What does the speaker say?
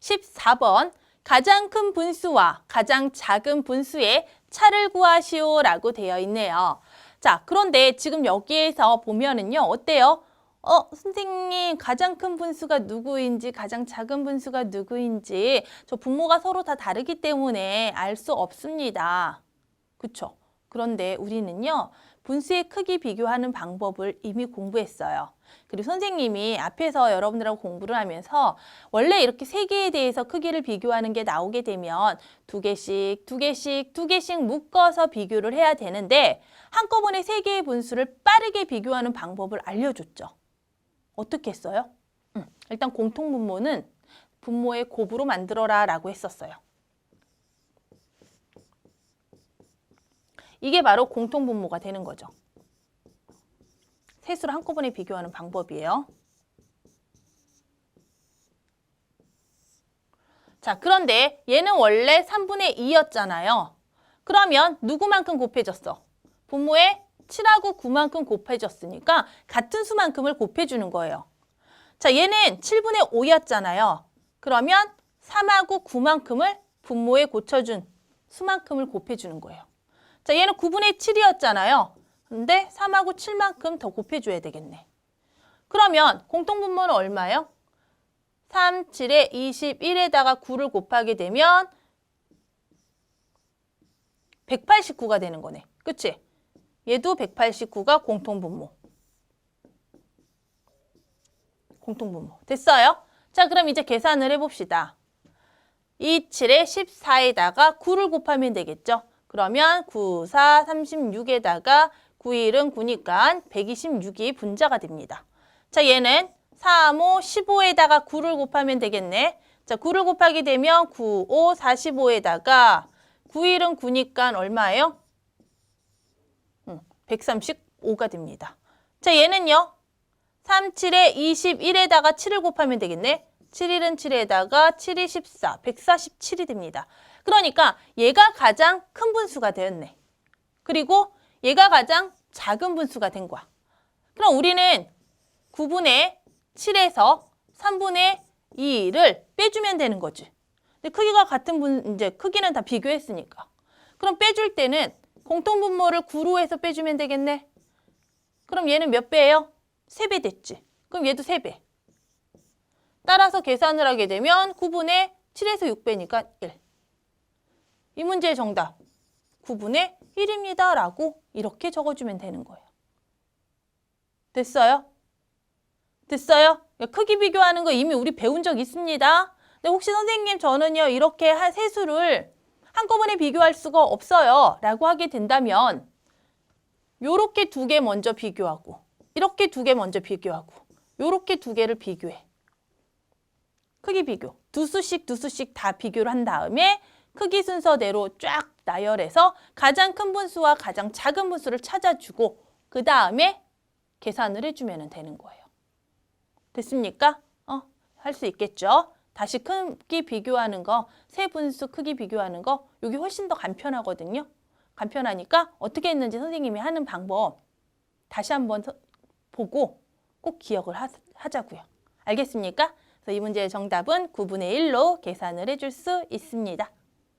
14번 가장 큰 분수와 가장 작은 분수의 차를 구하시오라고 되어 있네요. 자, 그런데 지금 여기에서 보면은요, 어때요? 선생님, 가장 큰 분수가 누구인지, 가장 작은 분수가 누구인지, 저 분모가 서로 다 다르기 때문에 알 수 없습니다. 그쵸? 그런데 우리는요, 분수의 크기 비교하는 방법을 이미 공부했어요. 그리고 선생님이 앞에서 여러분들하고 공부를 하면서 원래 이렇게 세 개에 대해서 크기를 비교하는 게 나오게 되면 두 개씩 묶어서 비교를 해야 되는데 한꺼번에 세 개의 분수를 빠르게 비교하는 방법을 알려줬죠. 어떻게 했어요? 일단 공통분모는 분모의 곱으로 만들어라 라고 했었어요. 이게 바로 공통분모가 되는 거죠. 세 수를 한꺼번에 비교하는 방법이에요. 자, 그런데 얘는 원래 3분의 2였잖아요. 그러면 누구만큼 곱해졌어? 분모의 7하고 9만큼 곱해졌으니까 같은 수만큼을 곱해주는 거예요. 자, 얘는 7분의 5였잖아요. 그러면 3하고 9만큼을 분모에 고쳐준 수만큼을 곱해주는 거예요. 자, 얘는 9분의 7이었잖아요. 근데 3하고 7만큼 더 곱해줘야 되겠네. 그러면 공통분모는 얼마예요? 3, 7에 21에다가 9를 곱하게 되면 189가 되는 거네. 그치? 얘도 189가 공통분모. 공통분모. 됐어요? 자, 그럼 이제 계산을 해봅시다. 27에 14에다가 9를 곱하면 되겠죠? 그러면 9, 4, 36에다가 9일은 9니까 126이 분자가 됩니다. 자, 얘는 3, 5, 15에다가 9를 곱하면 되겠네. 자, 9를 곱하게 되면 9, 5, 45에다가 9일은 9니까 얼마예요? 135가 됩니다. 자, 얘는요. 3, 7에 21에다가 7을 곱하면 되겠네. 7일은 7에다가 7이 14, 147이 됩니다. 그러니까 얘가 가장 큰 분수가 되었네. 그리고 얘가 가장 작은 분수가 된 거야. 그럼 우리는 9분의 7에서 3분의 2를 빼주면 되는 거지. 근데 크기가 같은 이제 크기는 다 비교했으니까. 그럼 빼줄 때는 공통분모를 9로 해서 빼주면 되겠네. 그럼 얘는 몇 배예요? 3배 됐지. 그럼 얘도 3배. 따라서 계산을 하게 되면 9분의 7에서 6배니까 1. 이 문제의 정답 9분의 1입니다. 라고 이렇게 적어주면 되는 거예요. 됐어요? 됐어요? 크기 비교하는 거 이미 우리 배운 적 있습니다. 근데 혹시 선생님 저는요 이렇게 세 수를 한꺼번에 비교할 수가 없어요. 라고 하게 된다면 요렇게 두 개 먼저 비교하고 이렇게 두 개 먼저 비교하고 요렇게 두 개를 비교해. 크기 비교. 두 수씩 다 비교를 한 다음에 크기 순서대로 쫙 나열해서 가장 큰 분수와 가장 작은 분수를 찾아주고 그 다음에 계산을 해주면 되는 거예요. 됐습니까? 할 수 있겠죠? 다시 크기 비교하는 거, 세 분수 크기 비교하는 거 여기 훨씬 더 간편하거든요. 간편하니까 어떻게 했는지 선생님이 하는 방법 다시 한번 보고 꼭 기억을 하자고요. 알겠습니까? 그래서 이 문제의 정답은 9분의 1로 계산을 해줄 수 있습니다.